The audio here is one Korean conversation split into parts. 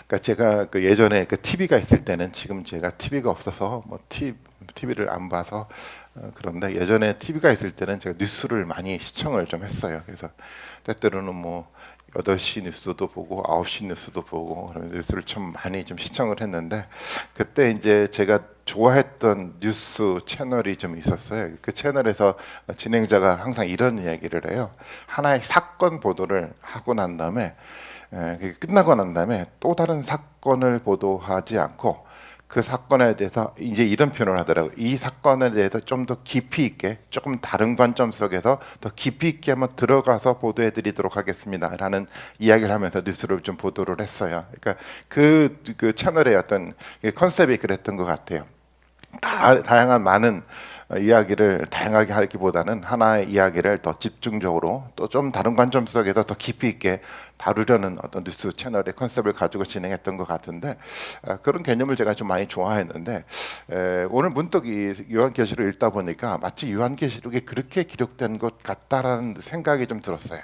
그러니까 제가 그 예전에 그 TV가 있을 때는 지금 제가 TV가 없어서 뭐 TV를 안 봐서 그런데 예전에 TV가 있을 때는 제가 뉴스를 많이 시청을 좀 했어요. 그래서 때때로는 뭐 8시 뉴스도 보고 9시 뉴스도 보고 그런 뉴스를 좀 많이 좀 시청을 했는데 그때 이제 제가 좋아했던 뉴스 채널이 좀 있었어요. 그 채널에서 진행자가 항상 이런 이야기를 해요. 하나의 사건 보도를 하고 난 다음에 그게 끝나고 난 다음에 또 다른 사건을 보도하지 않고 그 사건에 대해서 이제 이런 표현을 하더라고요. 이 사건에 대해서 좀 더 깊이 있게 조금 다른 관점 속에서 더 깊이 있게 한번 들어가서 보도해 드리도록 하겠습니다 라는 이야기를 하면서 뉴스를 좀 보도를 했어요. 그러니까 그 채널의 어떤 컨셉이 그랬던 것 같아요. 다양한 많은 이야기를 다양하게 하기보다는 하나의 이야기를 더 집중적으로 또 좀 다른 관점 속에서 더 깊이 있게 다루려는 어떤 뉴스 채널의 컨셉을 가지고 진행했던 것 같은데 그런 개념을 제가 좀 많이 좋아했는데 오늘 문득 이 요한계시록을 읽다 보니까 마치 요한계시록에 그렇게 기록된 것 같다라는 생각이 좀 들었어요.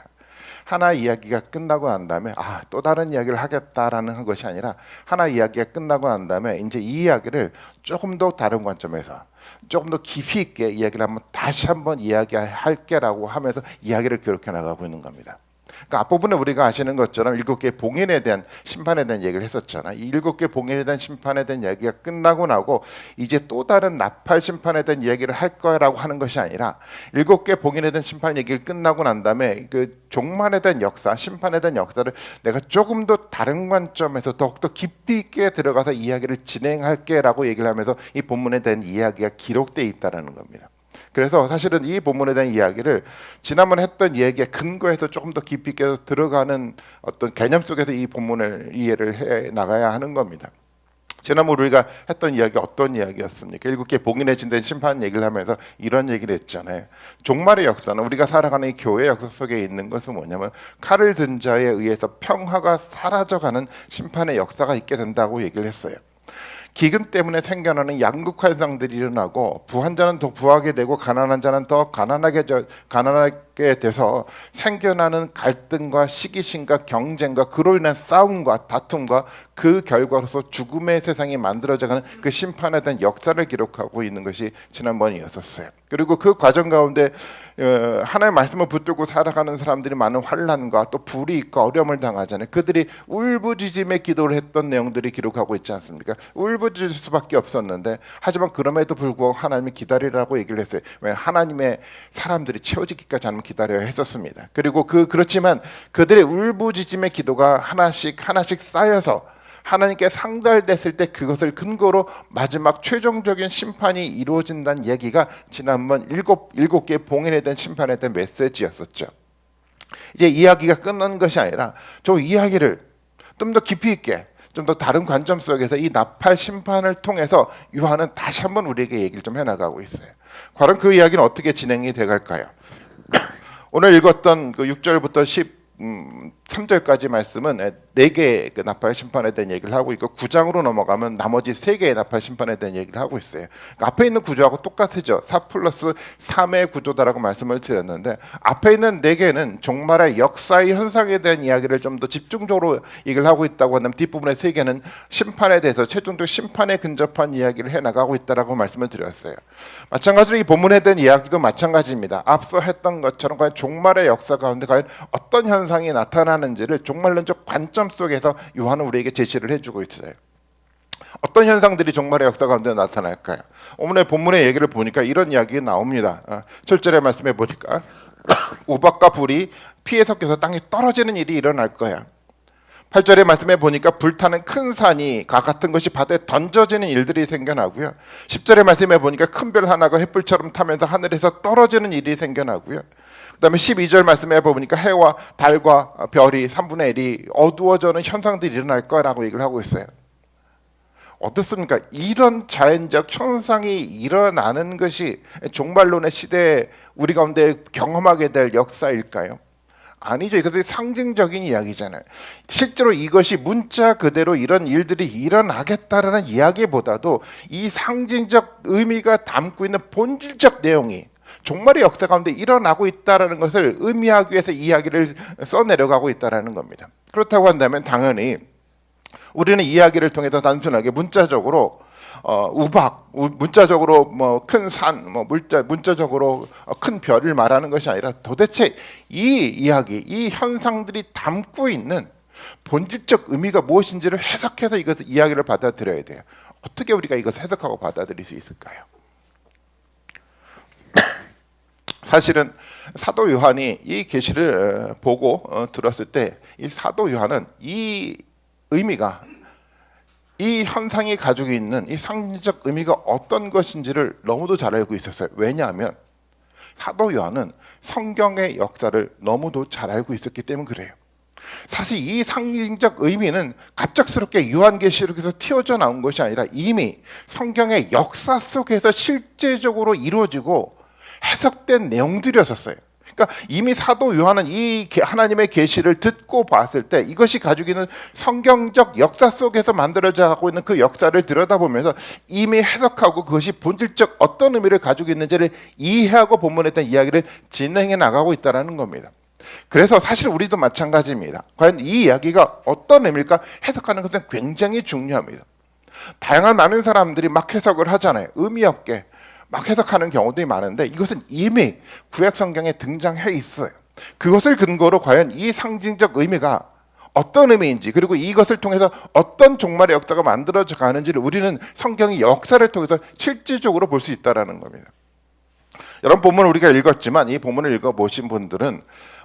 하나의 이야기가 끝나고 난 다음에 또 다른 이야기를 하겠다라는 것이 아니라 하나 이야기가 끝나고 난 다음에 이제 이 이야기를 조금 더 다른 관점에서 조금 더 깊이 있게 이야기를 다시 한번 이야기할게라고 하면서 이야기를 기록해 나가고 있는 겁니다. 그러니까 앞부분에 우리가 아시는 것처럼 7개의 봉인에 대한 심판에 대한 얘기를 했었잖아요. 이 7개의 봉인에 대한 심판에 대한 이야기가 끝나고 나고 이제 또 다른 나팔 심판에 대한 이야기를 할 거라고 하는 것이 아니라 7개 봉인에 대한 심판 얘기를 끝나고 난 다음에 그 종말에 대한 역사, 심판에 대한 역사를 내가 조금 더 다른 관점에서 더욱더 깊이 있게 들어가서 이야기를 진행할게라고 얘기를 하면서 이 본문에 대한 이야기가 기록되어 있다는 겁니다. 그래서 사실은 이 본문에 대한 이야기를 지난번에 했던 이야기에 근거해서 조금 더 깊이 있게 들어가는 어떤 개념 속에서 이 본문을 이해를 해 나가야 하는 겁니다. 지난번 우리가 했던 이야기 어떤 이야기였습니까? 7개 봉인에 진된 심판 얘기를 하면서 이런 얘기를 했잖아요. 종말의 역사는 우리가 살아가는 이 교회 역사 속에 있는 것은 뭐냐면 칼을 든 자에 의해서 평화가 사라져가는 심판의 역사가 있게 된다고 얘기를 했어요. 기근 때문에 생겨나는 양극 현상들이 일어나고 부한 자는 더 부하게 되고 가난한 자는 더 가난하게 돼서 생겨나는 갈등과 시기심과 경쟁과 그로 인한 싸움과 다툼과 그 결과로서 죽음의 세상이 만들어져가는 그 심판에 대한 역사를 기록하고 있는 것이 지난번이었었어요. 그리고 그 과정 가운데 하나님의 말씀을 붙들고 살아가는 사람들이 많은 환난과 또 불이 있고 어려움을 당하잖아요. 그들이 울부짖음의 기도를 했던 내용들이 기록하고 있지 않습니까? 울부짖을 수밖에 없었는데 하지만 그럼에도 불구하고 하나님이 기다리라고 얘기를 했어요. 왜? 하나님의 사람들이 채워지기까지 하나님 기다려야 했었습니다. 그리고 그렇지만 그들의 울부짖음의 기도가 하나씩 쌓여서 하나님께 상달됐을 때 그것을 근거로 마지막 최종적인 심판이 이루어진다는 얘기가 지난번 7개 봉인에 대한 심판에 대한 메시지였었죠. 이제 이야기가 끝난 것이 아니라 저 이야기를 좀 더 깊이 있게 좀 더 다른 관점 속에서 이 나팔 심판을 통해서 요한은 다시 한번 우리에게 얘기를 좀 해나가고 있어요. 과연 그 이야기는 어떻게 진행이 돼갈까요? 오늘 읽었던 그 6절부터 13절까지 말씀은 4개의 그 나팔 심판에 대한 얘기를 하고 있고 9장으로 넘어가면 나머지 3개의 나팔 심판에 대한 얘기를 하고 있어요. 그러니까 앞에 있는 구조하고 똑같으죠. 4+3의 구조다라고 말씀을 드렸는데 앞에 있는 4개는 종말의 역사의 현상에 대한 이야기를 좀 더 집중적으로 얘기를 하고 있다고 한다면 뒷부분의 3개는 심판에 대해서 최종적 심판에 근접한 이야기를 해나가고 있다라고 말씀을 드렸어요. 마찬가지로 이 본문에 대한 이야기도 마찬가지입니다. 앞서 했던 것처럼 과연 종말의 역사 가운데 과연 어떤 현상이 나타나는지를 종말론적 관점 속에서 요한은 우리에게 제시를 해주고 있어요. 어떤 현상들이 종말의 역사 가운데 나타날까요? 오늘 본문의 얘기를 보니까 이런 이야기가 나옵니다. 7절의 말씀에 보니까 우박과 불이 피에 섞여서 땅에 떨어지는 일이 일어날 거야. 8절의 말씀에 보니까 불타는 큰 산이 같은 것이 바다에 던져지는 일들이 생겨나고요. 10절의 말씀에 보니까 큰 별 하나가 횃불처럼 타면서 하늘에서 떨어지는 일이 생겨나고요. 그 다음에 12절 말씀에 보니까 해와 달과 별이 3분의 1이 어두워지는 현상들이 일어날 거라고 얘기를 하고 있어요. 어떻습니까? 이런 자연적 현상이 일어나는 것이 종말론의 시대에 우리 가운데 경험하게 될 역사일까요? 아니죠. 이것은 상징적인 이야기잖아요. 실제로 이것이 문자 그대로 이런 일들이 일어나겠다라는 이야기보다도 이 상징적 의미가 담고 있는 본질적 내용이 종말의 역사 가운데 일어나고 있다는 것을 의미하기 위해서 이야기를 써내려가고 있다는 겁니다. 그렇다고 한다면 당연히 우리는 이야기를 통해서 단순하게 문자적으로 문자적으로 뭐 큰 산, 뭐 문자적으로 큰 별을 말하는 것이 아니라 도대체 이 이야기, 이 현상들이 담고 있는 본질적 의미가 무엇인지를 해석해서 이것을 이야기를 받아들여야 돼요. 어떻게 우리가 이것을 해석하고 받아들일 수 있을까요? 사실은 사도 요한이 이 계시를 보고 들었을 때 이 사도 요한은 이 의미가, 이 현상이 가지고 있는 이 상징적 의미가 어떤 것인지를 너무도 잘 알고 있었어요. 왜냐하면 사도 요한은 성경의 역사를 너무도 잘 알고 있었기 때문에 그래요. 사실 이 상징적 의미는 갑작스럽게 요한계시록에서 튀어져 나온 것이 아니라 이미 성경의 역사 속에서 실제적으로 이루어지고 해석된 내용들이었어요. 그러니까 이미 사도 요한은 이 하나님의 계시를 듣고 봤을 때 이것이 가지고 있는 성경적 역사 속에서 만들어져 가고 있는 그 역사를 들여다보면서 이미 해석하고 그것이 본질적 어떤 의미를 가지고 있는지를 이해하고 본문에 대한 이야기를 진행해 나가고 있다는 겁니다. 그래서 사실 우리도 마찬가지입니다. 과연 이 이야기가 어떤 의미일까 해석하는 것은 굉장히 중요합니다. 다양한 많은 사람들이 막 해석을 하잖아요. 의미 없게 막 해석하는 경우들이 많은데 이것은 이미 구약 성경에 등장해 있어요. 그것을 근거로 과연 이 상징적 의미가 어떤 의미인지, 그리고 이것을 통해서 어떤 종말의 역사가 만들어져 가는지를 우리는 성경의 역사를 통해서 실질적으로 볼 수 있다는 겁니다. 여러분, 본문을 우리가 읽었지만 이 본문을 읽어보신 분들은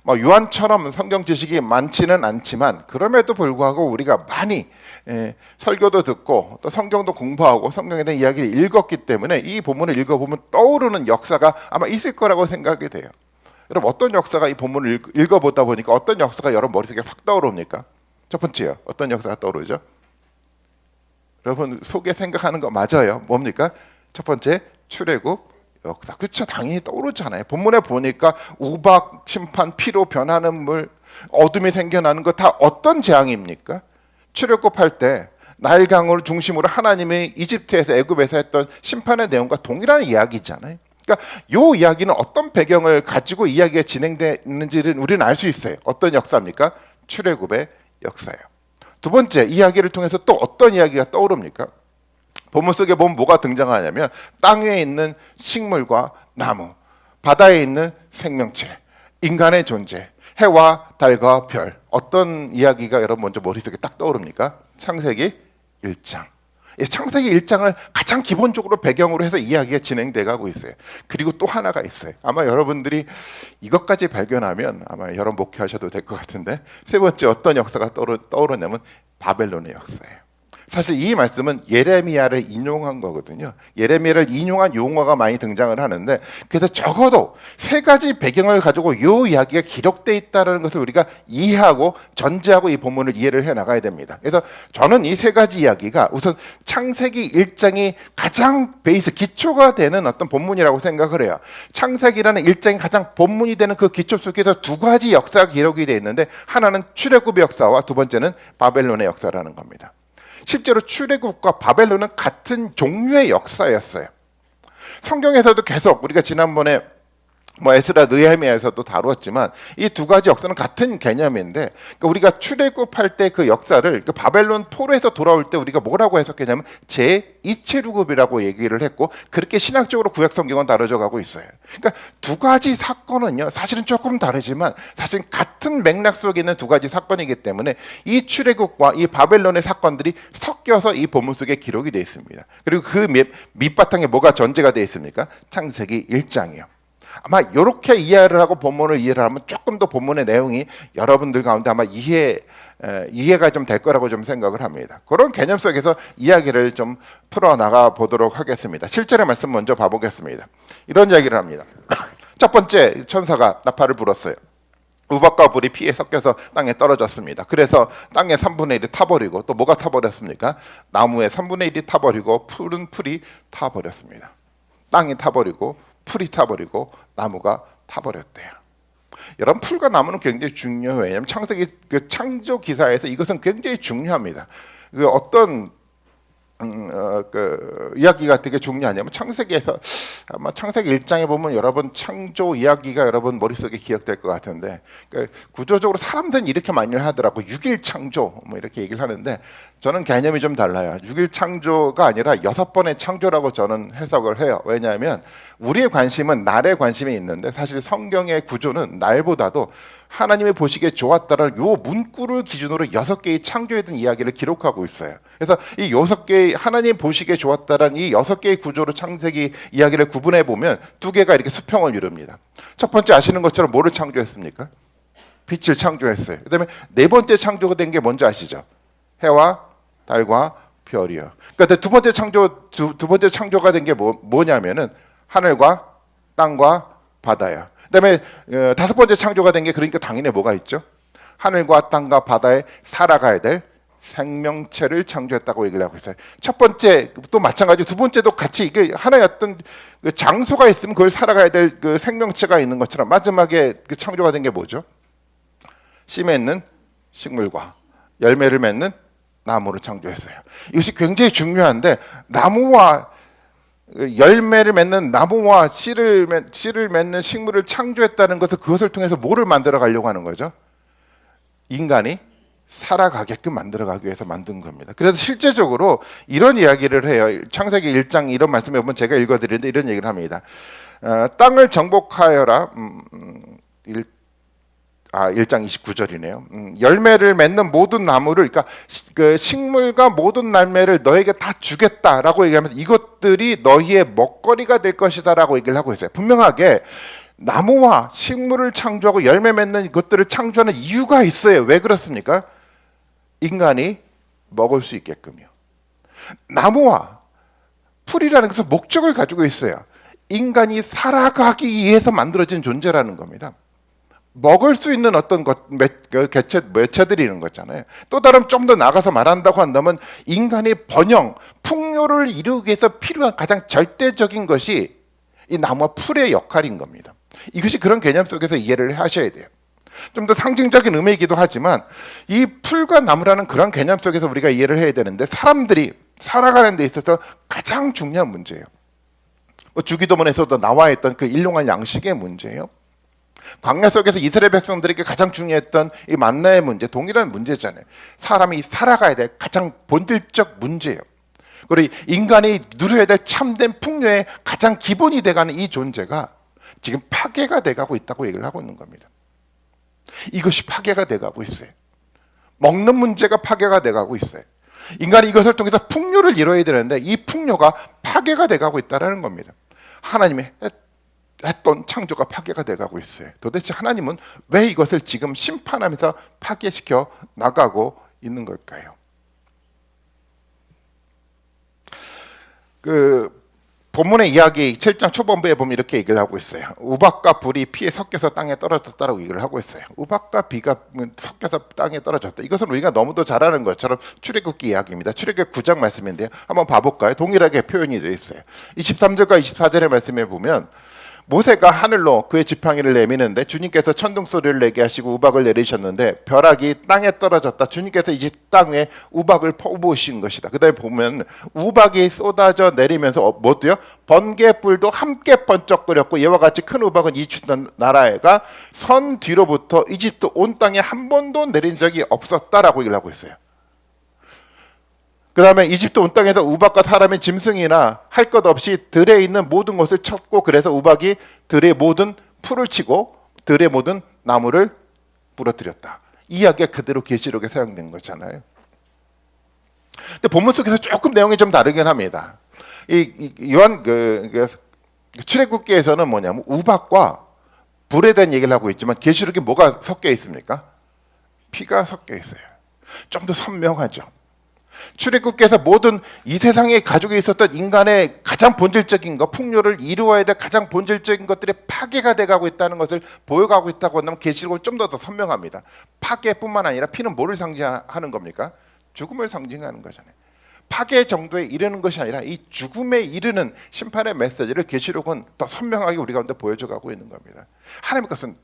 요한처럼 성경 지식이 많지는 않지만 그럼에도 불구하고 우리가 많이 설교도 듣고 또 성경도 공부하고 성경에 대한 이야기를 읽었기 때문에 이 본문을 읽어보면 떠오르는 역사가 아마 있을 거라고 생각이 돼요. 여러분, 어떤 역사가 이 본문을 읽어보다 보니까 어떤 역사가 여러분 머릿속에 확 떠오릅니까? 첫 번째요. 어떤 역사가 떠오르죠? 여러분 속에 생각하는 거 맞아요. 뭡니까? 첫 번째, 출애굽 역사. 그렇죠. 당연히 떠오르잖아요. 본문에 보니까 우박, 심판, 피로 변하는 물, 어둠이 생겨나는 거 다 어떤 재앙입니까? 출애굽할 때 나일강을 중심으로 하나님이 이집트에서 애굽에서 했던 심판의 내용과 동일한 이야기잖아요. 그러니까 이 이야기는 어떤 배경을 가지고 이야기가 진행되는지를 우리는 알 수 있어요. 어떤 역사입니까? 출애굽의 역사예요. 두 번째, 이야기를 통해서 또 어떤 이야기가 떠오릅니까? 본문 속에 보면 뭐가 등장하냐면 땅 위에 있는 식물과 나무, 바다에 있는 생명체, 인간의 존재, 해와 달과 별. 어떤 이야기가 여러분 먼저 머릿속에 딱 떠오릅니까? 창세기 1장. 창세기 1장을 가장 기본적으로 배경으로 해서 이야기가 진행돼 가고 있어요. 그리고 또 하나가 있어요. 아마 여러분들이 이것까지 발견하면 아마 여러분 목회하셔도 될 것 같은데, 세 번째 어떤 역사가 떠오르냐면 바벨론의 역사예요. 사실 이 말씀은 예레미야를 인용한 거거든요. 예레미야를 인용한 용어가 많이 등장을 하는데, 그래서 적어도 세 가지 배경을 가지고 이 이야기가 기록되어 있다는 것을 우리가 이해하고 전제하고 이 본문을 이해를 해 나가야 됩니다. 그래서 저는 이 세 가지 이야기가 우선 창세기 1장이 가장 베이스, 기초가 되는 어떤 본문이라고 생각을 해요. 창세기라는 1장이 가장 본문이 되는 그 기초 속에서 두 가지 역사가 기록이 되어 있는데, 하나는 출애굽의 역사와 두 번째는 바벨론의 역사라는 겁니다. 실제로 출애굽과 바벨론은 같은 종류의 역사였어요. 성경에서도 계속 우리가 지난번에 에스라 느헤미야에서도 다루었지만 이 두 가지 역사는 같은 개념인데, 그러니까 우리가 출애굽할 때 그 역사를 바벨론 포로에서 돌아올 때 우리가 뭐라고 해석했냐면 제2체류급이라고 얘기를 했고, 그렇게 신학적으로 구약 성경은 다뤄져 가고 있어요. 그러니까 두 가지 사건은요 사실은 조금 다르지만 사실 같은 맥락 속에 있는 두 가지 사건이기 때문에 이 출애굽과 이 바벨론의 사건들이 섞여서 이 본문 속에 기록이 되어 있습니다. 그리고 그 밑바탕에 뭐가 전제가 되어 있습니까? 창세기 1장이요. 아마 이렇게 이해를 하고 본문을 이해를 하면 조금 더 본문의 내용이 여러분들 가운데 아마 이해가 좀 될 거라고 좀 생각을 합니다. 그런 개념 속에서 이야기를 좀 풀어나가 보도록 하겠습니다. 7절의 말씀 먼저 봐보겠습니다. 이런 이야기를 합니다. 첫 번째, 천사가 나팔을 불었어요. 우박과 불이 피에 섞여서 땅에 떨어졌습니다. 그래서 땅의 3분의 1이 타버리고, 또 뭐가 타버렸습니까? 나무의 3분의 1이 타버리고 푸른 풀이 타버렸습니다. 땅이 타버리고 풀이 타버리고 나무가 타버렸대요. 여러분, 풀과 나무는 굉장히 중요해요. 왜냐하면 창세기 그 창조 기사에서 이것은 굉장히 중요합니다. 어떤 이야기가 되게 중요하냐면 창세기에서 아마 창세기 1장에 보면 여러분 창조 이야기가 여러분 머릿속에 기억될 것 같은데 구조적으로 사람들은 이렇게 많이 하더라고. 6일 창조 뭐 이렇게 얘기를 하는데 저는 개념이 좀 달라요. 6일 창조가 아니라 6번의 창조라고 저는 해석을 해요. 왜냐하면 우리의 관심은 날에 관심이 있는데 사실 성경의 구조는 날보다도 하나님의 보시기에 좋았다는 요 문구를 기준으로 6개의 창조에 대한 이야기를 기록하고 있어요. 그래서 이 6개의 하나님 보시기에 좋았다는 이 6개의 구조로 창세기 이야기를 구분해 보면 2개가 이렇게 수평을 이룹니다. 첫 번째 아시는 것처럼 뭐를 창조했습니까? 빛을 창조했어요. 그다음에 네 번째 창조가 된 게 뭔지 아시죠? 해와 달과 별이요. 그러니까 두 번째 창조가 된 게 뭐냐면은 하늘과 땅과 바다야. 그다음에 다섯 번째 창조가 된 게 그러니까 당연히 뭐가 있죠? 하늘과 땅과 바다에 살아가야 될 생명체를 창조했다고 얘기를 하고 있어요. 첫 번째 또 마찬가지, 두 번째도 같이 이게 하나의 어떤 장소가 있으면 그걸 살아가야 될 그 생명체가 있는 것처럼 마지막에 그 창조가 된 게 뭐죠? 씨 맺는 식물과 열매를 맺는 나무를 창조했어요. 이것이 굉장히 중요한데 나무와 열매를 맺는 나무와 씨를 맺는 식물을 창조했다는 것은 그것을 통해서 뭐를 만들어 가려고 하는 거죠? 인간이 살아가게끔 만들어가기 위해서 만든 겁니다. 그래서 실제적으로 이런 이야기를 해요. 창세기 1장 이런 말씀에 보면 제가 읽어드리는데 이런 얘기를 합니다. 땅을 정복하여라. 1장 29절이네요. 열매를 맺는 모든 나무를, 그러니까 그 식물과 모든 열매를 너에게 다 주겠다라고 얘기하면서 이것들이 너희의 먹거리가 될 것이다라고 얘기를 하고 있어요. 분명하게 나무와 식물을 창조하고 열매 맺는 것들을 창조하는 이유가 있어요. 왜 그렇습니까? 인간이 먹을 수 있게끔요. 나무와 풀이라는 것은 목적을 가지고 있어요. 인간이 살아가기 위해서 만들어진 존재라는 겁니다. 먹을 수 있는 어떤 매체들이 있는 거잖아요. 또 다른 좀 더 나가서 말한다고 한다면 인간의 번영, 풍요를 이루기 위해서 필요한 가장 절대적인 것이 이 나무와 풀의 역할인 겁니다. 이것이 그런 개념 속에서 이해를 하셔야 돼요. 좀 더 상징적인 의미이기도 하지만 이 풀과 나무라는 그런 개념 속에서 우리가 이해를 해야 되는데 사람들이 살아가는 데 있어서 가장 중요한 문제예요. 주기도문에서도 나와 있던 그 일용할 양식의 문제예요. 광야 속에서 이스라엘 백성들에게 가장 중요했던 이 만나의 문제, 동일한 문제잖아요. 사람이 살아가야 될 가장 본질적 문제예요. 그리고 인간이 누려야 될 참된 풍요의 가장 기본이 돼가는 이 존재가 지금 파괴가 돼가고 있다고 얘기를 하고 있는 겁니다. 이것이 파괴가 돼가고 있어요. 먹는 문제가 파괴가 돼가고 있어요. 인간이 이것을 통해서 풍요를 이뤄야 되는데 이 풍요가 파괴가 돼가고 있다는 겁니다. 하나님의 했던 창조가 파괴가 돼가고 있어요. 도대체 하나님은 왜 이것을 지금 심판하면서 파괴시켜 나가고 있는 걸까요? 본문의 이야기 7장 초반부에 보면 이렇게 얘기를 하고 있어요. 우박과 불이 피에 섞여서 땅에 떨어졌다라고 얘기를 하고 있어요. 우박과 비가 섞여서 땅에 떨어졌다. 이것은 우리가 너무도 잘 아는 것처럼 출애굽기 이야기입니다. 출애굽기 9장 말씀인데요. 한번 봐볼까요? 동일하게 표현이 되어 있어요. 23절과 24절의 말씀에 보면 모세가 하늘로 그의 지팡이를 내미는데 주님께서 천둥 소리를 내게 하시고 우박을 내리셨는데 벼락이 땅에 떨어졌다. 주님께서 이집 땅에 우박을 퍼부으신 것이다. 그 다음에 보면 우박이 쏟아져 내리면서 뭐도요? 번개불도 함께 번쩍거렸고 이와 같이 큰 우박은 이집트 나라가 선 뒤로부터 이집트 온 땅에 한 번도 내린 적이 없었다라고 얘기를 하고 있어요. 그 다음에 이집트 온 땅에서 우박과 사람의 짐승이나 할 것 없이 들에 있는 모든 것을 쳤고 그래서 우박이 들의 모든 풀을 치고 들의 모든 나무를 부러뜨렸다. 이 이야기가 그대로 계시록에 사용된 거잖아요. 근데 본문 속에서 조금 내용이 좀 다르긴 합니다. 이 요한 출애굽기에서는 뭐냐면 우박과 불에 대한 얘기를 하고 있지만 계시록에 뭐가 섞여 있습니까? 피가 섞여 있어요. 좀 더 선명하죠. 출애굽기에서 모든 이 세상에 가지고 있었던 인간의 가장 본질적인 것, 풍요를 이루어야 될 가장 본질적인 것들이 파괴가 돼가고 있다는 것을 보여가고 있다고 한다면 계시록은 좀 더 선명합니다. 파괴뿐만 아니라 피는 뭐를 상징하는 겁니까? 죽음을 상징하는 거잖아요. 파괴 정도에 이르는 것이 아니라 이 죽음에 이르는 심판의 메시지를 계시록은 더 선명하게 우리 가운데 보여줘가고 있는 겁니다. 하나님의 것은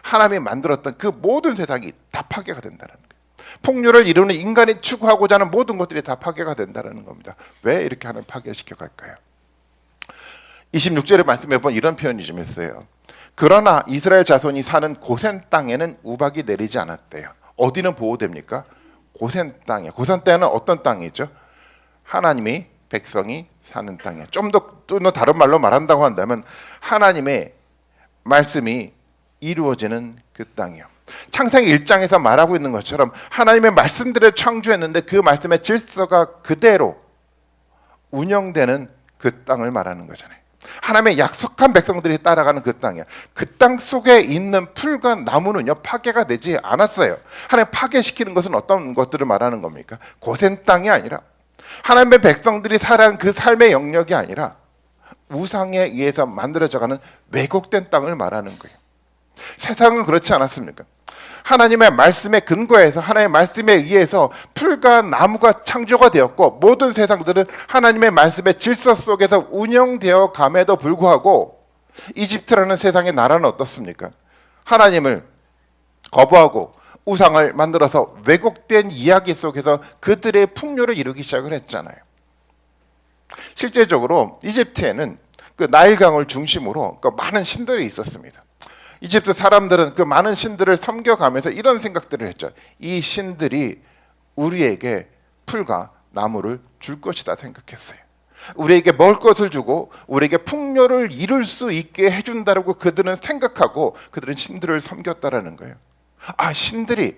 하나님이 만들었던 그 모든 세상이 다 파괴가 된다는 거예요. 풍요를 이루는 인간이 추구하고자 하는 모든 것들이 다 파괴가 된다는 겁니다. 왜 이렇게 하나님 파괴시켜 갈까요? 26절의 말씀에 보면 이런 표현이 좀 있어요. 그러나 이스라엘 자손이 사는 고센 땅에는 우박이 내리지 않았대요. 어디는 보호됩니까? 고센 땅이에요. 고센 땅은 어떤 땅이죠? 하나님이 백성이 사는 땅이에요. 좀 더 다른 말로 말한다고 한다면 하나님의 말씀이 이루어지는 그 땅이에요. 창세기 1장에서 말하고 있는 것처럼 하나님의 말씀들을 창조했는데 그 말씀의 질서가 그대로 운영되는 그 땅을 말하는 거잖아요. 하나님의 약속한 백성들이 따라가는 그 땅이야. 그 땅 속에 있는 풀과 나무는요 파괴가 되지 않았어요. 하나님 파괴시키는 것은 어떤 것들을 말하는 겁니까? 고센 땅이 아니라 하나님의 백성들이 살아간 그 삶의 영역이 아니라 우상에 의해서 만들어져가는 왜곡된 땅을 말하는 거예요. 세상은 그렇지 않았습니까? 하나님의 말씀에 근거해서 하나님의 말씀에 의해서 풀과 나무가 창조가 되었고 모든 세상들은 하나님의 말씀의 질서 속에서 운영되어 감에도 불구하고 이집트라는 세상의 나라는 어떻습니까? 하나님을 거부하고 우상을 만들어서 왜곡된 이야기 속에서 그들의 풍요를 이루기 시작을 했잖아요. 실제적으로 이집트에는 그 나일강을 중심으로 많은 신들이 있었습니다. 이집트 사람들은 그 많은 신들을 섬겨가면서 이런 생각들을 했죠. 이 신들이 우리에게 풀과 나무를 줄 것이다 생각했어요. 우리에게 먹을 것을 주고 우리에게 풍요를 이룰 수 있게 해준다고 그들은 생각하고 그들은 신들을 섬겼다라는 거예요. 아, 신들이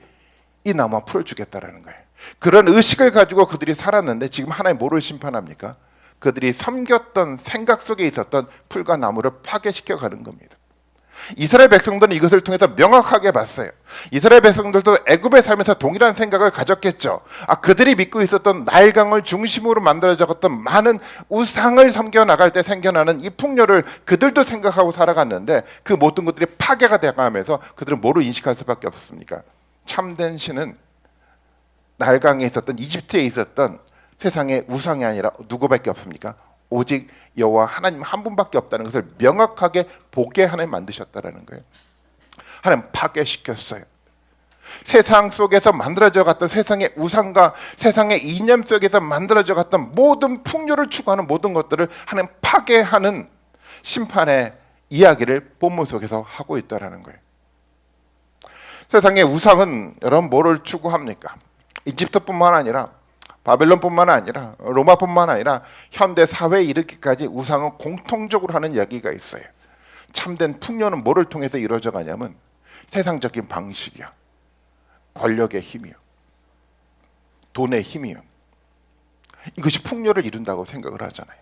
이 나무와 풀을 주겠다라는 거예요. 그런 의식을 가지고 그들이 살았는데 지금 하나님 뭐를 심판합니까? 그들이 섬겼던 생각 속에 있었던 풀과 나무를 파괴시켜 가는 겁니다. 이스라엘 백성들은 이것을 통해서 명확하게 봤어요. 이스라엘 백성들도 애굽에 살면서 동일한 생각을 가졌겠죠. 그들이 믿고 있었던 나일강을 중심으로 만들어졌던 많은 우상을 섬겨 나갈 때 생겨나는 이 풍요를 그들도 생각하고 살아갔는데 그 모든 것들이 파괴가 되어가면서 그들은 뭐로 인식할 수밖에 없었습니까? 참된 신은 나일강에 있었던 이집트에 있었던 세상의 우상이 아니라 누구밖에 없습니까? 오직 여호와 하나님 한 분밖에 없다는 것을 명확하게 보게 하나님 만드셨다라는 거예요. 하나님 파괴시켰어요. 세상 속에서 만들어져 갔던 세상의 우상과 세상의 이념 속에서 만들어져 갔던 모든 풍요를 추구하는 모든 것들을 하나님 파괴하는 심판의 이야기를 본문 속에서 하고 있다라는 거예요. 세상의 우상은 여러분 뭐를 추구합니까? 이집트뿐만 아니라 바벨론뿐만 아니라 로마뿐만 아니라 현대 사회에 이르기까지 우상은 공통적으로 하는 이야기가 있어요. 참된 풍요는 뭐를 통해서 이루어져 가냐면 세상적인 방식이야. 권력의 힘이요. 돈의 힘이요. 이것이 풍요를 이룬다고 생각을 하잖아요.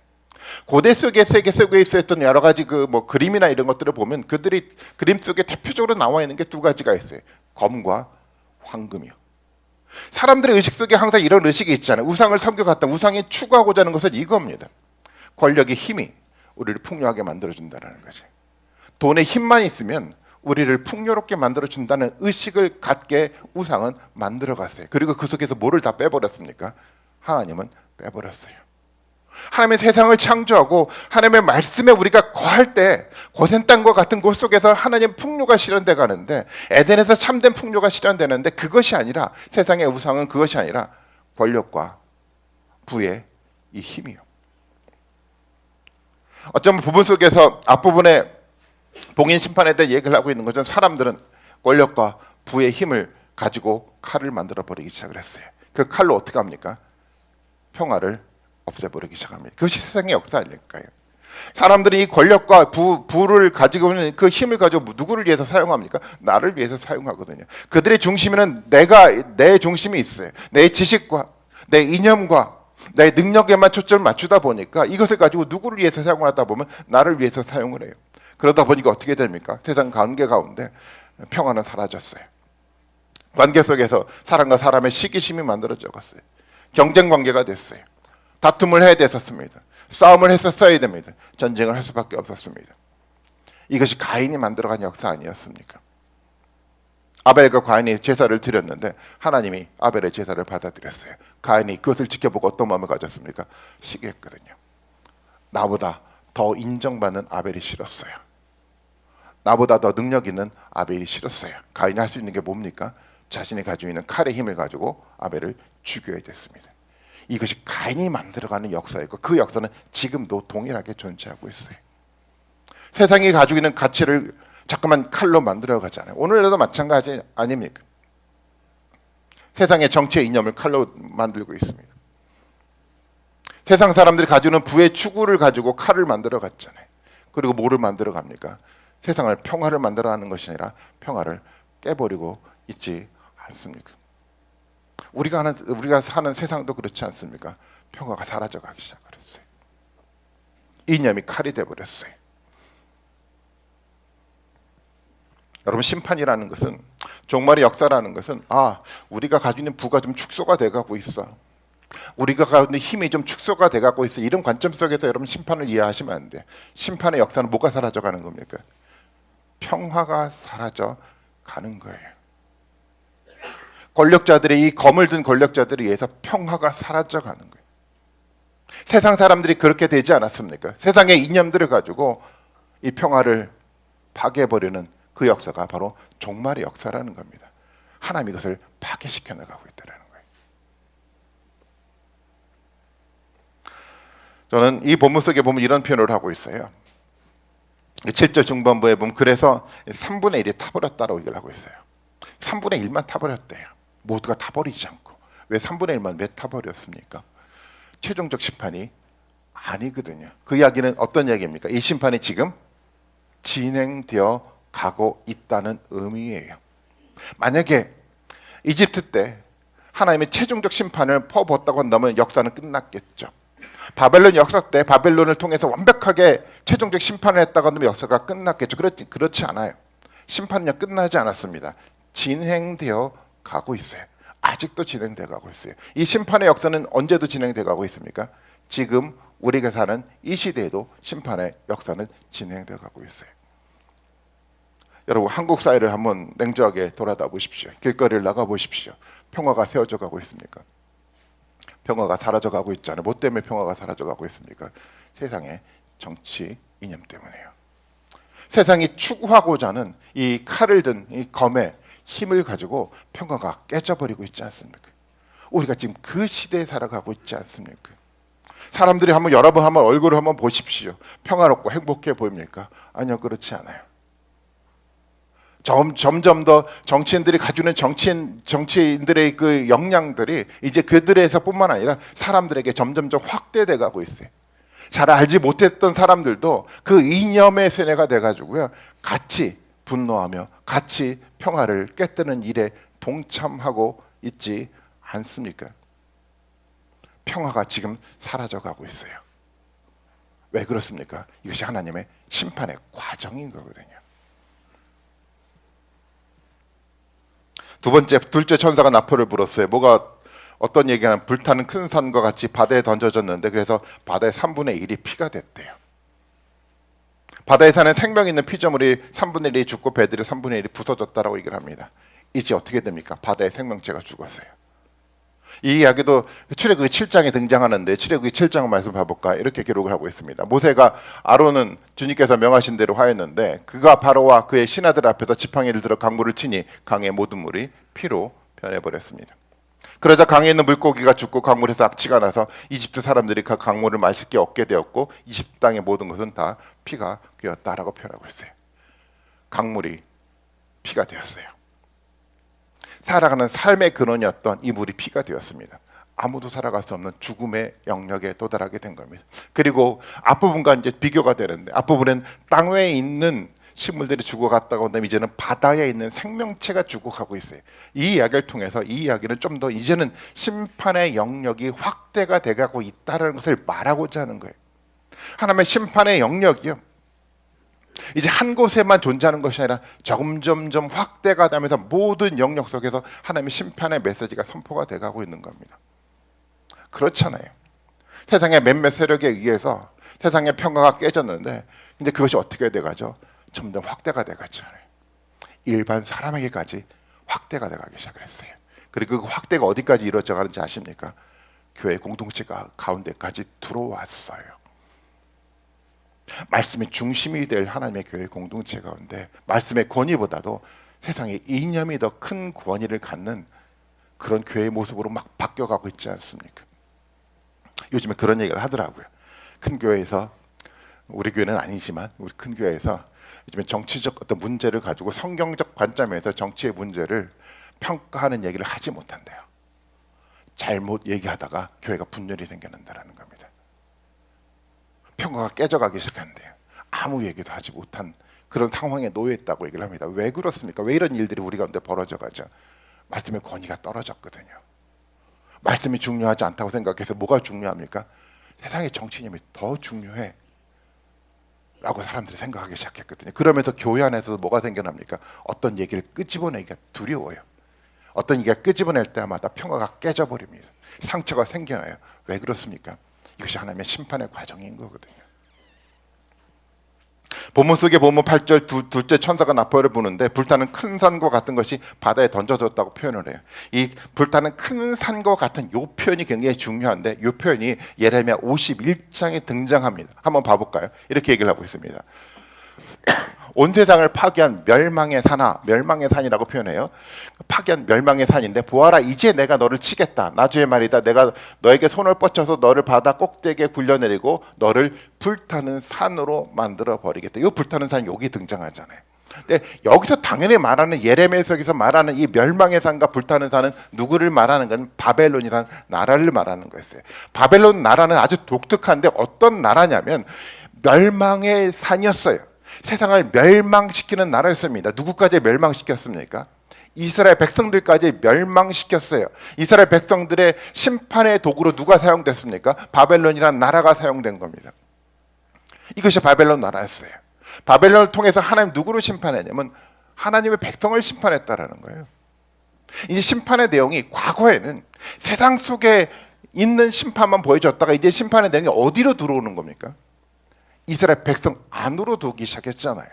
고대 속의 세계 속에 있었던 여러 가지 그림이나 이런 것들을 보면 그들이 그림 속에 대표적으로 나와 있는 게 두 가지가 있어요. 검과 황금이요. 사람들의 의식 속에 항상 이런 의식이 있잖아요. 우상을 섬겨갔다. 우상이 추구하고자 하는 것은 이겁니다. 권력의 힘이 우리를 풍요하게 만들어준다는 거지. 돈의 힘만 있으면 우리를 풍요롭게 만들어준다는 의식을 갖게 우상은 만들어갔어요. 그리고 그 속에서 뭐를 다 빼버렸습니까? 하나님은 빼버렸어요. 하나님의 세상을 창조하고 하나님의 말씀에 우리가 거할 때 고센 땅과 같은 곳 속에서 하나님 풍요가 실현돼 가는데 에덴에서 참된 풍요가 실현되는데 그것이 아니라 세상의 우상은 그것이 아니라 권력과 부의 이 힘이요. 어쩌면 부분 속에서 앞부분에 봉인 심판에 대해 얘기를 하고 있는 것은 사람들은 권력과 부의 힘을 가지고 칼을 만들어 버리기 시작을 했어요. 그 칼로 어떻게 합니까? 평화를 없애버리기 시작합니다. 그것이 세상의 역사 아닐까요? 사람들이 이 권력과 부를 가지고 있는 그 힘을 가지고 누구를 위해서 사용합니까? 나를 위해서 사용하거든요. 그들의 중심에는 내 중심이 있어요. 내 지식과 내 이념과 내 능력에만 초점을 맞추다 보니까 이것을 가지고 누구를 위해서 사용하다 보면 나를 위해서 사용을 해요. 그러다 보니까 어떻게 됩니까? 세상 관계 가운데 평화는 사라졌어요. 관계 속에서 사람과 사람의 시기심이 만들어져 갔어요. 경쟁 관계가 됐어요. 다툼을 해야 됐었습니다. 싸움을 했었어야 됩니다. 전쟁을 할 수밖에 없었습니다. 이것이 가인이 만들어간 역사 아니었습니까? 아벨과 가인이 제사를 드렸는데 하나님이 아벨의 제사를 받아들였어요. 가인이 그것을 지켜보고 어떤 마음을 가졌습니까? 시기했거든요. 나보다 더 인정받는 아벨이 싫었어요. 나보다 더 능력 있는 아벨이 싫었어요. 가인이 할 수 있는 게 뭡니까? 자신이 가지고 있는 칼의 힘을 가지고 아벨을 죽여야 됐습니다. 이것이 가인이 만들어가는 역사이고 그 역사는 지금도 동일하게 존재하고 있어요. 세상이 가지고 있는 가치를 자꾸만 칼로 만들어가잖아요. 오늘날도 마찬가지 아닙니까? 세상의 정치의 이념을 칼로 만들고 있습니다. 세상 사람들이 가지고 있는 부의 추구를 가지고 칼을 만들어 갔잖아요. 그리고 뭐를 만들어 갑니까? 세상을 평화를 만들어 가는 것이 아니라 평화를 깨버리고 있지 않습니까? 우리가 사는 세상도 그렇지 않습니까? 평화가 사라져 가기 시작했어요. 이념이 칼이 돼 버렸어요. 여러분, 심판이라는 것은, 종말의 역사라는 것은 우리가 가지고 있는 부가 좀 축소가 돼 가고 있어. 우리가 가지고 있는 힘이 좀 축소가 돼 가고 있어. 이런 관점 속에서 여러분 심판을 이해하시면 안 돼. 심판의 역사는 뭐가 사라져 가는 겁니까? 평화가 사라져 가는 거예요. 권력자들의 이 검을 든 권력자들에 의해서 평화가 사라져 가는 거예요. 세상 사람들이 그렇게 되지 않았습니까? 세상의 이념들을 가지고 이 평화를 파괴해버리는 그 역사가 바로 종말의 역사라는 겁니다. 하나님이 이것을 파괴시켜 나가고 있다는 거예요. 저는 이 본문 속에 보면 이런 표현을 하고 있어요. 7절 중반부에 보면 그래서 3분의 1이 타버렸다라고 얘기를 하고 있어요. 3분의 1만 타버렸대요. 모두가 타버리지 않고. 왜 3분의 1만 왜 타버렸습니까? 최종적 심판이 아니거든요. 그 이야기는 어떤 이야기입니까? 이 심판이 지금 진행되어 가고 있다는 의미예요. 만약에 이집트 때 하나님의 최종적 심판을 퍼부었다고 한다면 역사는 끝났겠죠. 바벨론 역사 때 바벨론을 통해서 완벽하게 최종적 심판을 했다고 한다면 역사가 끝났겠죠. 그렇지 않아요. 심판은 끝나지 않았습니다. 진행되어 가고 있어요. 아직도 진행되어 가고 있어요. 이 심판의 역사는 언제도 진행되어 가고 있습니까? 지금 우리가 사는 이 시대에도 심판의 역사는 진행되어 가고 있어요. 여러분, 한국 사회를 한번 냉정하게 돌아다 보십시오. 길거리를 나가 보십시오. 평화가 세워져 가고 있습니까? 평화가 사라져 가고 있잖아요. 뭐 때문에 평화가 사라져 가고 있습니까? 세상의 정치 이념 때문에요. 세상이 추구하고자 하는 이 칼을 든 이 검의 힘을 가지고 평화가 깨져버리고 있지 않습니까? 우리가 지금 그 시대에 살아가고 있지 않습니까? 사람들이 여러분 한번 얼굴을 한번 보십시오. 평화롭고 행복해 보입니까? 아니요, 그렇지 않아요. 점점 더 정치인들이 가지고 있는 정치인들의 그 역량들이 이제 그들에서뿐만 아니라 사람들에게 점점점 확대돼 가고 있어요. 잘 알지 못했던 사람들도 그 이념의 세뇌가 돼가지고요, 같이 분노하며 같이 평화를 깨뜨리는 일에 동참하고 있지 않습니까? 평화가 지금 사라져 가고 있어요. 왜 그렇습니까? 이것이 하나님의 심판의 과정인 거거든요. 둘째 천사가 나팔을 불었어요. 어떤 얘기냐면 불타는 큰 산과 같이 바다에 던져졌는데, 그래서 바다의 3분의 1이 피가 됐대요. 바다에 사는 생명 있는 피조물이 3분의 1이 죽고 배들이 3분의 1이 부서졌다라고 얘기를 합니다. 이제 어떻게 됩니까? 바다의 생명체가 죽었어요. 이 이야기도 출애굽기 7장에 등장하는데, 출애굽기 7장 말씀 봐볼까? 이렇게 기록을 하고 있습니다. 모세가 아론은 주님께서 명하신 대로 하였는데 그가 바로와 그의 신하들 앞에서 지팡이를 들어 강물을 치니 강의 모든 물이 피로 변해버렸습니다. 그러자 강에 있는 물고기가 죽고 강물에서 악취가 나서 이집트 사람들이 그 강물을 맛있게 얻게 되었고 이집트 땅의 모든 것은 다 피가 되었다라고 표현하고 있어요. 강물이 피가 되었어요. 살아가는 삶의 근원이었던 이 물이 피가 되었습니다. 아무도 살아갈 수 없는 죽음의 영역에 도달하게 된 겁니다. 그리고 앞부분과 이제 비교가 되는데, 앞부분은 땅 위에 있는 식물들이 죽어갔다고 한다면 이제는 바다에 있는 생명체가 죽어가고 있어요. 이 이야기를 통해서 이 이야기는 좀 더 이제는 심판의 영역이 확대가 돼가고 있다는 것을 말하고자 하는 거예요. 하나님의 심판의 영역이요, 이제 한 곳에만 존재하는 것이 아니라 점점점 확대가 되면서 모든 영역 속에서 하나님의 심판의 메시지가 선포가 돼가고 있는 겁니다. 그렇잖아요. 세상의 몇몇 세력에 의해서 세상의 평화가 깨졌는데, 근데 그것이 어떻게 돼가죠? 점점 확대가 돼갔잖아요. 일반 사람에게까지 확대가 돼가기 시작을 했어요. 그리고 그 확대가 어디까지 이루어져 가는지 아십니까? 교회 공동체가 가운데까지 들어왔어요. 말씀의 중심이 될 하나님의 교회 공동체 가운데 말씀의 권위보다도 세상에 이념이 더 큰 권위를 갖는 그런 교회의 모습으로 막 바뀌어가고 있지 않습니까? 요즘에 그런 얘기를 하더라고요. 큰 교회에서, 우리 교회는 아니지만 우리 큰 교회에서 요즘에 정치적 어떤 문제를 가지고 성경적 관점에서 정치의 문제를 평가하는 얘기를 하지 못한대요. 잘못 얘기하다가 교회가 분열이 생겨난다는 겁니다. 평가가 깨져가기 시작한대요. 아무 얘기도 하지 못한 그런 상황에 놓여 있다고 얘기를 합니다. 왜 그렇습니까? 왜 이런 일들이 우리 가운데 벌어져 가죠? 말씀의 권위가 떨어졌거든요. 말씀이 중요하지 않다고 생각해서 뭐가 중요합니까? 세상의 정치념이 더 중요해 라고 사람들이 생각하기 시작했거든요. 그러면서 교회 안에서도 뭐가 생겨납니까? 어떤 얘기를 끄집어내기가 두려워요. 어떤 얘기가 끄집어낼 때마다 평화가 깨져버립니다. 상처가 생겨나요. 왜 그렇습니까? 이것이 하나님의 심판의 과정인 거거든요. 본문 속에 보면 8절 둘째 천사가 나팔을 부는데 불타는 큰 산과 같은 것이 바다에 던져졌다고 표현을 해요. 이 불타는 큰 산과 같은 이 표현이 굉장히 중요한데 이 표현이 예레미야 51장에 등장합니다. 한번 봐볼까요? 이렇게 얘기를 하고 있습니다. 온 세상을 파괴한 멸망의 산아, 멸망의 산이라고 표현해요. 파괴한 멸망의 산인데 보아라, 이제 내가 너를 치겠다. 나주의 말이다. 내가 너에게 손을 뻗쳐서 너를 바다 꼭대기에 굴려내리고 너를 불타는 산으로 만들어 버리겠다. 이 불타는 산 여기 등장하잖아요. 근데 여기서 당연히 말하는 예레미야에서 말하는 이 멸망의 산과 불타는 산은 누구를 말하는 건 바벨론이라는 나라를 말하는 거였어요. 바벨론 나라는 아주 독특한데 어떤 나라냐면 멸망의 산이었어요. 세상을 멸망시키는 나라였습니다. 누구까지 멸망시켰습니까? 이스라엘 백성들까지 멸망시켰어요. 이스라엘 백성들의 심판의 도구로 누가 사용됐습니까? 바벨론이라는 나라가 사용된 겁니다. 이것이 바벨론 나라였어요. 바벨론을 통해서 하나님 누구를 심판했냐면 하나님의 백성을 심판했다라는 거예요. 이 심판의 내용이 과거에는 세상 속에 있는 심판만 보여줬다가 이제 심판의 내용이 어디로 들어오는 겁니까? 이스라엘 백성 안으로 들어오기 시작했잖아요.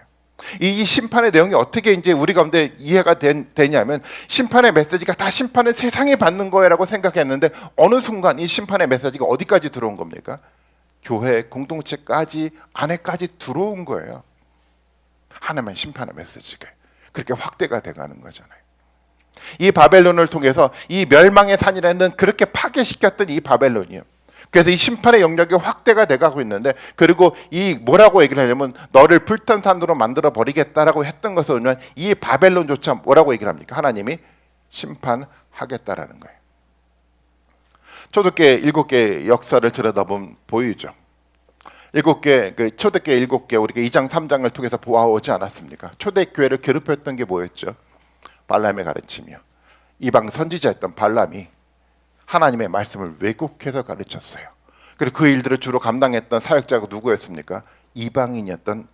이 심판의 내용이 어떻게 이제 우리 가운데 이해가 되냐면 심판의 메시지가 다 심판은 세상이 받는 거라고 생각했는데 어느 순간 이 심판의 메시지가 어디까지 들어온 겁니까? 교회 공동체까지 안에까지 들어온 거예요. 하나님의 심판의 메시지가 그렇게 확대가 돼가는 거잖아요. 이 바벨론을 통해서 이 멸망의 산이라는 그렇게 파괴시켰던 이 바벨론이요. 그래서 이 심판의 영역이 확대가 돼가고 있는데 그리고 이 뭐라고 얘기를 하냐면 너를 불탄 산으로 만들어 버리겠다라고 했던 것은 이 바벨론조차 뭐라고 얘기를 합니까? 하나님이 심판하겠다라는 거예요. 초대교회 7개 역사를 들여다보면 보이죠. 7개 그 초대교회 7개 우리가 2장 3장을 통해서 보아오지 않았습니까? 초대교회를 괴롭혔던 게 뭐였죠? 발람의 가르침이요. 이방 선지자였던 발람이 하나님의 말씀을 왜곡해서 가르쳤어요. 그리고 그 일들을 주로 감당했던 사역자가 누구였습니까? 이방인이었던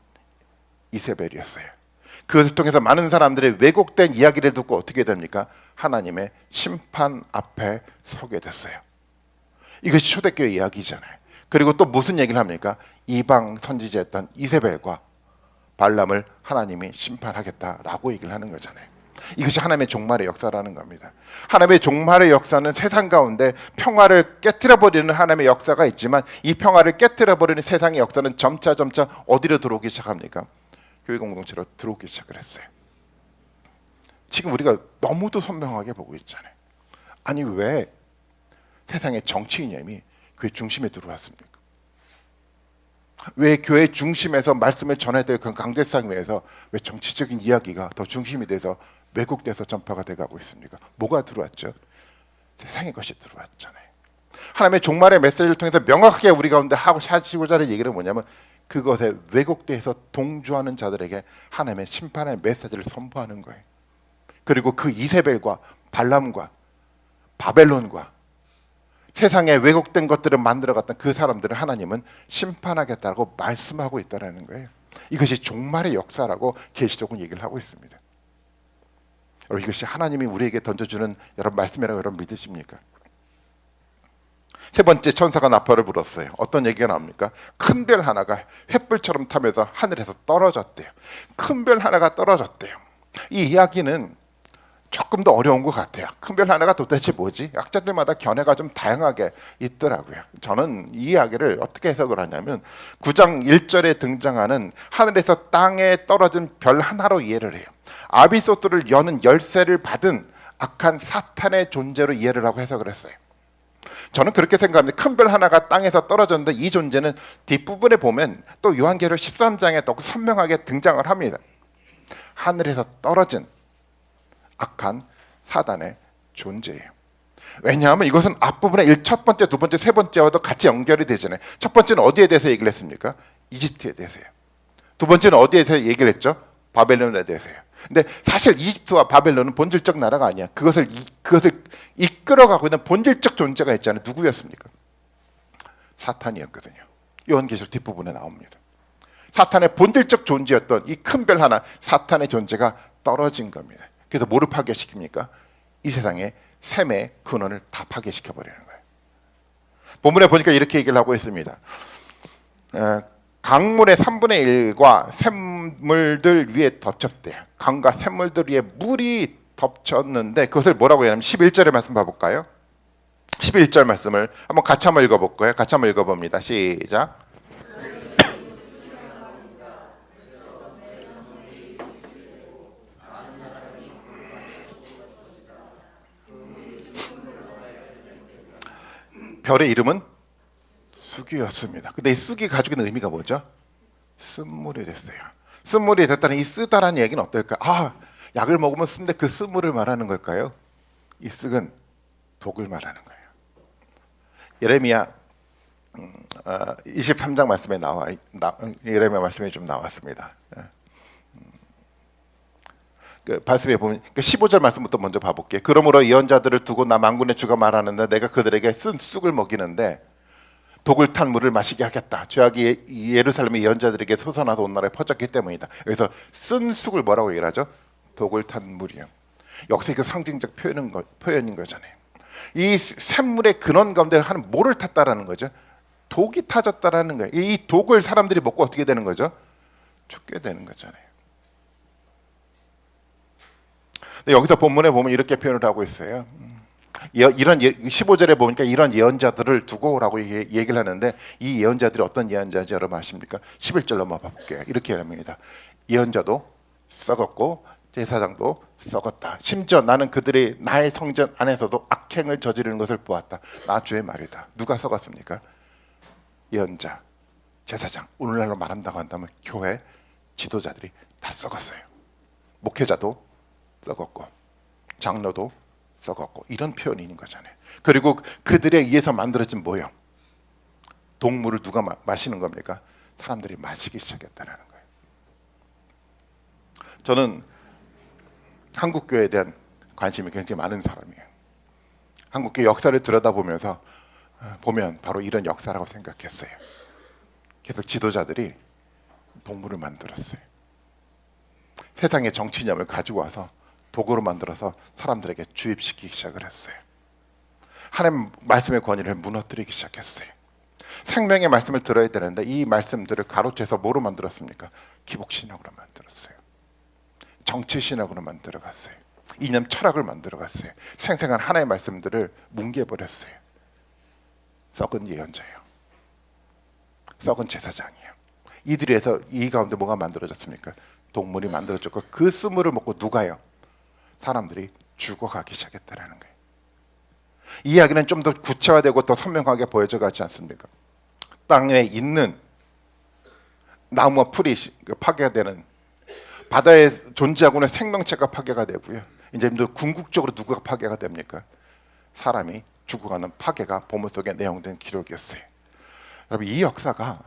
이세벨이었어요. 그것을 통해서 많은 사람들의 왜곡된 이야기를 듣고 어떻게 됩니까? 하나님의 심판 앞에 서게 됐어요. 이것이 초대교회 이야기잖아요. 그리고 또 무슨 얘기를 합니까? 이방 선지자였던 이세벨과 발람을 하나님이 심판하겠다라고 얘기를 하는 거잖아요. 이것이 하나님의 종말의 역사라는 겁니다. 하나님의 종말의 역사는 세상 가운데 평화를 깨트려버리는 하나님의 역사가 있지만 이 평화를 깨트려버리는 세상의 역사는 점차 어디로 들어오기 시작합니까? 교회 공동체로 들어오기 시작을 했어요. 지금 우리가 너무도 선명하게 보고 있잖아요. 아니 왜 세상의 정치 이념이 교회 중심에 들어왔습니까? 왜 교회 중심에서 말씀을 전해야 될 그 강대상 위에서 왜 정치적인 이야기가 더 중심이 돼서 왜곡돼서 전파가 돼가고 있습니까? 뭐가 들어왔죠? 세상의 것이 들어왔잖아요. 하나님의 종말의 메시지를 통해서 명확하게 우리 가운데 하시고자 하는 얘기는 뭐냐면 그것에 왜곡돼서 동조하는 자들에게 하나님의 심판의 메시지를 선포하는 거예요. 그리고 그 이세벨과 발람과 바벨론과 세상에 왜곡된 것들을 만들어갔던 그 사람들을 하나님은 심판하겠다고 말씀하고 있다는 거예요. 이것이 종말의 역사라고 계시록은 얘기를 하고 있습니다. 여러분 이것이 하나님이 우리에게 던져주는 여러분 말씀이라고 여러분 믿으십니까? 세 번째 천사가 나팔을 불었어요. 어떤 얘기가 나옵니까? 큰 별 하나가 횃불처럼 타면서 하늘에서 떨어졌대요. 큰 별 하나가 떨어졌대요. 이 이야기는 조금 더 어려운 것 같아요. 큰 별 하나가 도대체 뭐지? 학자들마다 견해가 좀 다양하게 있더라고요. 저는 이 이야기를 어떻게 해석을 하냐면 9장 1절에 등장하는 하늘에서 땅에 떨어진 별 하나로 이해를 해요. 아비소스를 여는 열쇠를 받은 악한 사탄의 존재로 이해를 하고 해석을 했어요. 저는 그렇게 생각합니다. 큰 별 하나가 땅에서 떨어졌는데 이 존재는 뒷부분에 보면 또 요한계시록 13장에 또 선명하게 등장을 합니다. 하늘에서 떨어진 악한 사단의 존재예요. 왜냐하면 이것은 앞부분에 첫 번째, 두 번째, 세 번째와도 같이 연결이 되잖아요. 첫 번째는 어디에 대해서 얘기를 했습니까? 이집트에 대해서요. 두 번째는 어디에 대해서 얘기를 했죠? 바벨론에 대해서요. 근데 사실 이집트와 바벨론은 본질적 나라가 아니야. 그것을 이끌어가고 있는 본질적 존재가 있잖아요. 누구였습니까? 사탄이었거든요. 요한계시록 뒷부분에 나옵니다. 사탄의 본질적 존재였던 이 큰 별 하나, 사탄의 존재가 떨어진 겁니다. 그래서 뭐를 파괴시킵니까? 이 세상의 샘의 근원을 다 파괴시켜버리는 거예요. 본문에 보니까 이렇게 얘기를 하고 있습니다. 강물의 3분의 1과 샘물들 위에 덮쳤대요. 강과 샘물들 위에 물이 덮쳤는데 그것을 뭐라고 얘기하냐면 11절의 말씀 봐볼까요? 11절 말씀을 같이 한번 읽어볼까요? 같이 한번 읽어봅니다. 시작. 별의 이름은 쑥이었습니다. 근데 이 쑥이 가지고 있는 의미가 뭐죠? 쓴물이 됐어요. 쓴물이 됐다는 이 쓰다라는 얘기는 어떨까? 약을 먹으면 쓴데 그 쓴물을 말하는 걸까요? 이 쑥은 독을 말하는 거예요. 예레미야 23장 말씀에 예레미야 말씀이 좀 나왔습니다. 그 말씀에 보면 15절 말씀부터 먼저 봐볼게요. 그러므로 예언자들을 두고 나 만군의 주가 말하는데 내가 그들에게 쓴 쑥을 먹이는데 독을 탄 물을 마시게 하겠다. 죄악이 예루살렘의 예언자들에게 솟아나서 온 나라에 퍼졌기 때문이다. 여기서 쓴 쑥을 뭐라고 얘기를 하죠? 독을 탄 물이요. 역시 그 상징적 표현인 거잖아요. 이 샘물의 근원 가운데 하는 뭐를 탔다라는 거죠? 독이 타졌다라는 거예요. 이 독을 사람들이 먹고 어떻게 되는 거죠? 죽게 되는 거잖아요. 근데 여기서 본문에 보면 이렇게 표현을 하고 있어요. 이런 15절에 보니까 이런 예언자들을 두고라고 얘기를 하는데 이 예언자들이 어떤 예언자인지 여러분 아십니까? 11절 넘어가 볼게요. 이렇게 합니다. 예언자도 썩었고 제사장도 썩었다. 심지어 나는 그들이 나의 성전 안에서도 악행을 저지르는 것을 보았다. 나 주의 말이다. 누가 썩었습니까? 예언자, 제사장, 오늘날로 말한다고 한다면 교회 지도자들이 다 썩었어요. 목회자도 썩었고 장로도 썩었고 이런 표현이 있는 거잖아요. 그리고 그들에 의해서 만들어진 뭐예요? 독물을 누가 마시는 겁니까? 사람들이 마시기 시작했다는 거예요. 저는 한국교회에 대한 관심이 굉장히 많은 사람이에요. 한국교회 역사를 들여다보면서 보면 바로 이런 역사라고 생각했어요. 계속 지도자들이 독물을 만들었어요. 세상의 정치념을 가지고 와서 독으로 만들어서 사람들에게 주입시키기 시작을 했어요. 하나님 말씀의 권위를 무너뜨리기 시작했어요. 생명의 말씀을 들어야 되는데 이 말씀들을 가로채서 뭐로 만들었습니까? 기복신학으로 만들었어요. 정치신학으로 만들어갔어요. 이념 철학을 만들어갔어요. 생생한 하나의 말씀들을 뭉개버렸어요. 썩은 예언자예요. 썩은 제사장이에요. 이들에서 이 가운데 뭐가 만들어졌습니까? 동물이 만들어졌고 그 쓴물을 먹고 누가요? 사람들이 죽어가기 시작했다는 거예요. 이 이야기는 좀 더 구체화되고 더 선명하게 보여져 가지 않습니까? 땅에 있는 나무와 풀이 파괴가 되는, 바다에 존재하고 있는 생명체가 파괴가 되고요. 이제 궁극적으로 누구가 파괴가 됩니까? 사람이 죽어가는 파괴가 본문 속에 내용된 기록이었어요. 여러분, 이 역사가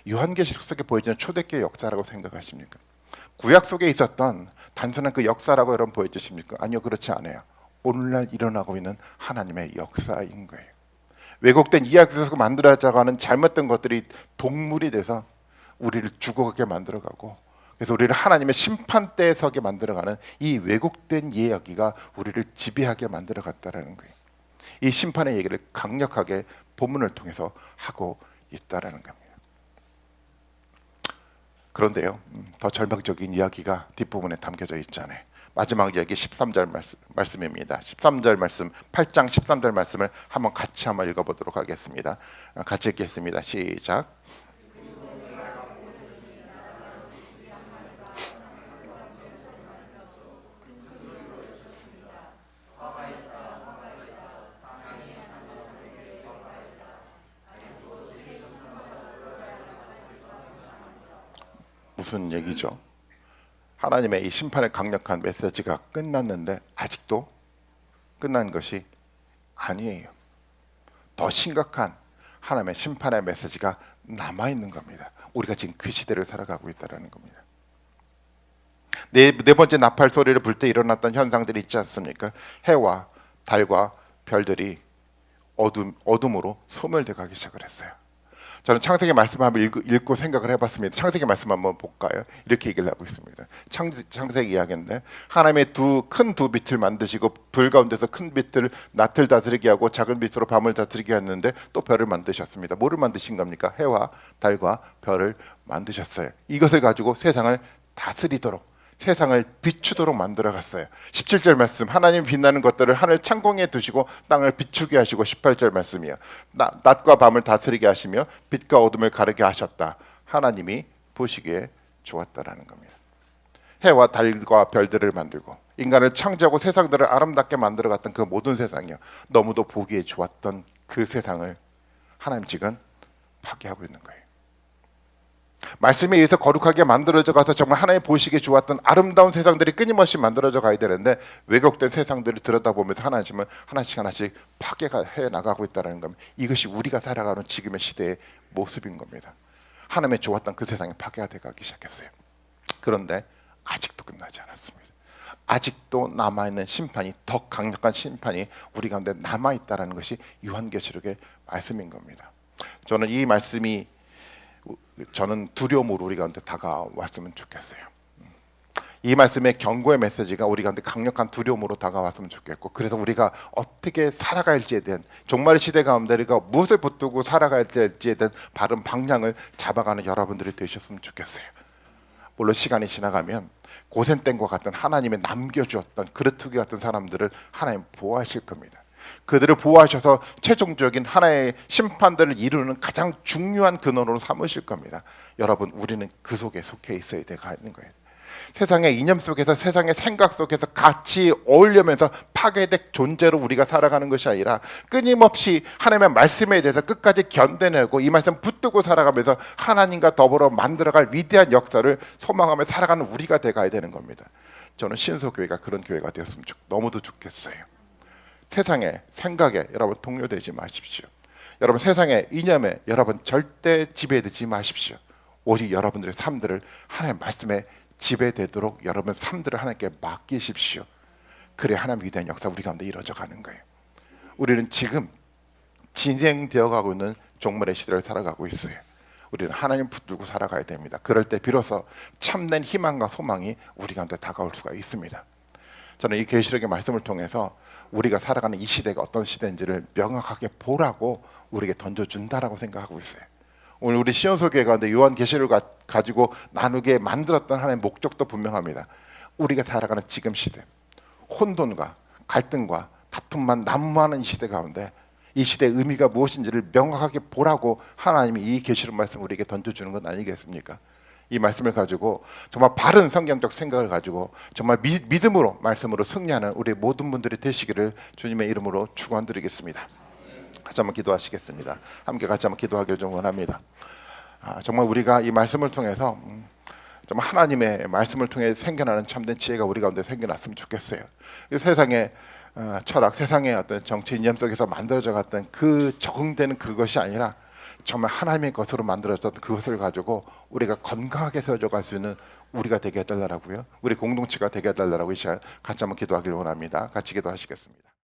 요한계시록 속에 보여지는 초대교회 역사라고 생각하십니까? 구약 속에 있었던 단순한 그 역사라고 여러분 보여지십니까? 아니요, 그렇지 않아요. 오늘날 일어나고 있는 하나님의 역사인 거예요. 왜곡된 이야기 속에서 만들어져가는 잘못된 것들이 동물이 돼서 우리를 죽어가게 만들어가고, 그래서 우리를 하나님의 심판대에 서게 만들어가는 이 왜곡된 이야기가 우리를 지배하게 만들어갔다는 거예요. 이 심판의 얘기를 강력하게 본문을 통해서 하고 있다는 겁니다. 그런데요, 더 절망적인 이야기가 뒷부분에 담겨져 있잖아요. 마지막 이야기 13절 말씀입니다. 13절 말씀, 8장 13절 말씀을 같이 한번 읽어보도록 하겠습니다. 같이 읽겠습니다. 시작. 무슨 얘기죠? 하나님의 이 심판의 강력한 메시지가 끝났는데 아직도 끝난 것이 아니에요. 더 심각한 하나님의 심판의 메시지가 남아있는 겁니다. 우리가 지금 그 시대를 살아가고 있다는 겁니다. 네 번째 나팔 소리를 불 때 일어났던 현상들이 있지 않습니까? 해와 달과 별들이 어둠으로 소멸돼 가기 시작을 했어요. 저는 창세기 말씀을 한번 읽고 생각을 해봤습니다. 창세기 말씀 한번 볼까요? 이렇게 얘기를 하고 있습니다. 창세기 이야기인데 하나님의 큰 두 빛을 만드시고 불 가운데서 큰 빛을 낮을 다스리게 하고 작은 빛으로 밤을 다스리게 했는데 또 별을 만드셨습니다. 뭐를 만드신 겁니까? 해와 달과 별을 만드셨어요. 이것을 가지고 세상을 다스리도록, 세상을 비추도록 만들어갔어요. 17절 말씀, 하나님 빛나는 것들을 하늘 창공에 두시고 땅을 비추게 하시고, 18절 말씀이요, 낮과 밤을 다스리게 하시며 빛과 어둠을 가르게 하셨다. 하나님이 보시기에 좋았다라는 겁니다. 해와 달과 별들을 만들고 인간을 창조하고 세상들을 아름답게 만들어갔던 그 모든 세상이요, 너무도 보기에 좋았던 그 세상을 하나님 지금 파괴하고 있는 거예요. 말씀에 의해서 거룩하게 만들어져 가서 정말 하나님 보시기에 좋았던 아름다운 세상들이 끊임없이 만들어져 가야 되는데, 왜곡된 세상들을 들여다보면서 하나님은 하나씩 파괴가 해 나가고 있다는 겁니다. 이것이 우리가 살아가는 지금의 시대의 모습인 겁니다. 하나님의 좋았던 그 세상이 파괴가 돼 가기 시작했어요. 그런데 아직도 끝나지 않았습니다. 아직도 남아있는 심판이, 더 강력한 심판이 우리 가운데 남아있다는 것이 요한계시록의 말씀인 겁니다. 저는 이 말씀이 두려움으로 우리 가운데 다가왔으면 좋겠어요. 이 말씀의 경고의 메시지가 우리 가운데 강력한 두려움으로 다가왔으면 좋겠고, 그래서 우리가 어떻게 살아갈지에 대한, 종말의 시대 가운데 우리가 무엇을 붙들고 살아가야 될지에 대한 바른 방향을 잡아가는 여러분들이 되셨으면 좋겠어요. 물론 시간이 지나가면 고센땡과 같은 하나님의 남겨주었던 그릇투기 같은 사람들을 하나님 보호하실 겁니다. 그들을 보호하셔서 최종적인 하나의 심판들을 이루는 가장 중요한 근원으로 삼으실 겁니다. 여러분, 우리는 그 속에 속해 있어야 되는 거예요. 세상의 이념 속에서, 세상의 생각 속에서 같이 어울리면서 파괴된 존재로 우리가 살아가는 것이 아니라, 끊임없이 하나님의 말씀에 대해서 끝까지 견뎌내고 이 말씀 붙들고 살아가면서 하나님과 더불어 만들어갈 위대한 역사를 소망하며 살아가는 우리가 돼가야 되는 겁니다. 저는 신소교회가 그런 교회가 되었으면 너무도 좋겠어요. 세상의 생각에 여러분 동요되지 마십시오. 여러분 세상의 이념에 여러분 절대 지배되지 마십시오. 오직 여러분들의 삶들을 하나님의 말씀에 지배되도록 여러분 삶들을 하나님께 맡기십시오. 그래 하나님 위대한 역사 우리 가운데 이루어져 가는 거예요. 우리는 지금 진행되어 가고 있는 종말의 시대를 살아가고 있어요. 우리는 하나님 붙들고 살아가야 됩니다. 그럴 때 비로소 참된 희망과 소망이 우리 가운데 다가올 수가 있습니다. 저는 이 계시록의 말씀을 통해서 우리가 살아가는 이 시대가 어떤 시대인지를 명확하게 보라고 우리에게 던져준다라고 생각하고 있어요. 오늘 우리 시온소교회 가운데 요한계시록을 가지고 나누게 만들었던 하나님의 목적도 분명합니다. 우리가 살아가는 지금 시대, 혼돈과 갈등과 다툼만 난무하는 이 시대 가운데 이 시대의 의미가 무엇인지를 명확하게 보라고 하나님이 이 계시록 말씀을 우리에게 던져주는 건 아니겠습니까? 이 말씀을 가지고 정말 바른 성경적 생각을 가지고 정말 믿음으로 말씀으로 승리하는 우리 모든 분들이 되시기를 주님의 이름으로 축원드리겠습니다. 같이 한번 기도하시겠습니다. 함께 같이 한번 기도하기를 좀 원합니다. 정말 우리가 이 말씀을 통해서 정말 하나님의 말씀을 통해 생겨나는 참된 지혜가 우리 가운데 생겨났으면 좋겠어요. 이 세상의 철학, 세상의 어떤 정치 이념 속에서 만들어져 갔던 그 적응되는 그것이 아니라 정말 하나님의 것으로 만들어졌던 그것을 가지고 우리가 건강하게 세워져 갈 수 있는 우리가 되게 해달라고요. 우리 공동체가 되게 해달라고 이 시간 같이 한번 기도하기를 원합니다. 같이 기도하시겠습니다.